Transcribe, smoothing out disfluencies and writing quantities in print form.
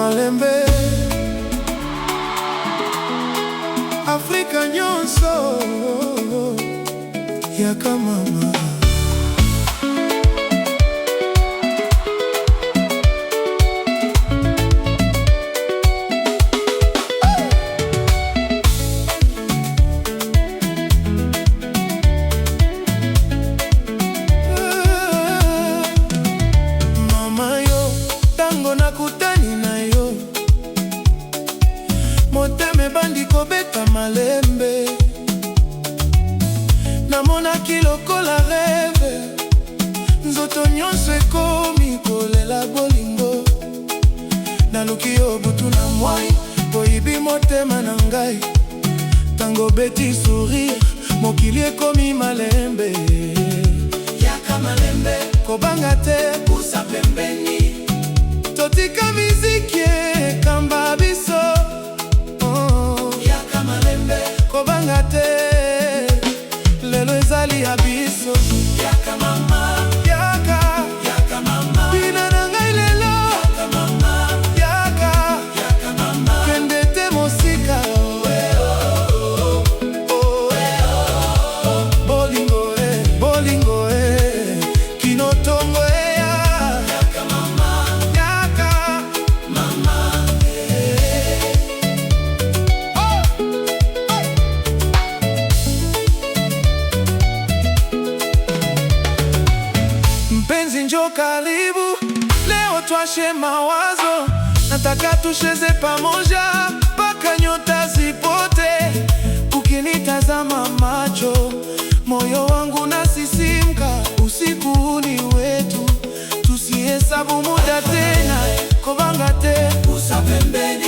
Malembe, Afrika nyonso yaka mama. Nakutani na yo motema ebandi kobeta malembe, namonaki lokola rêve, nzoto nyonso ekomi kolela bolingo. Naluki yo butu na mwai, boyibi motema na ngai. Tango beti sourire, mokili ekomi malembe. Yaka malembe, kobanga te, busa pembeni. Totika miziki kamba biso, yaka malembe, kobanga te, lelo ezali ya biso. Yaka mama, yaka mama, bina na ngai lelo. Yaka mama, yaka mama, kende te mosika. Bolingo bolingo kino tongo. Mpenzi njoo karibu, leo twashe mawazo. Nataka tucheze pamoja mpaka nyota zipote. Ukinitazama macho, moyo wangu nasisimka. Usiku ni wetu, tusihesabu muda tena. Kobanga te, busa pembeni.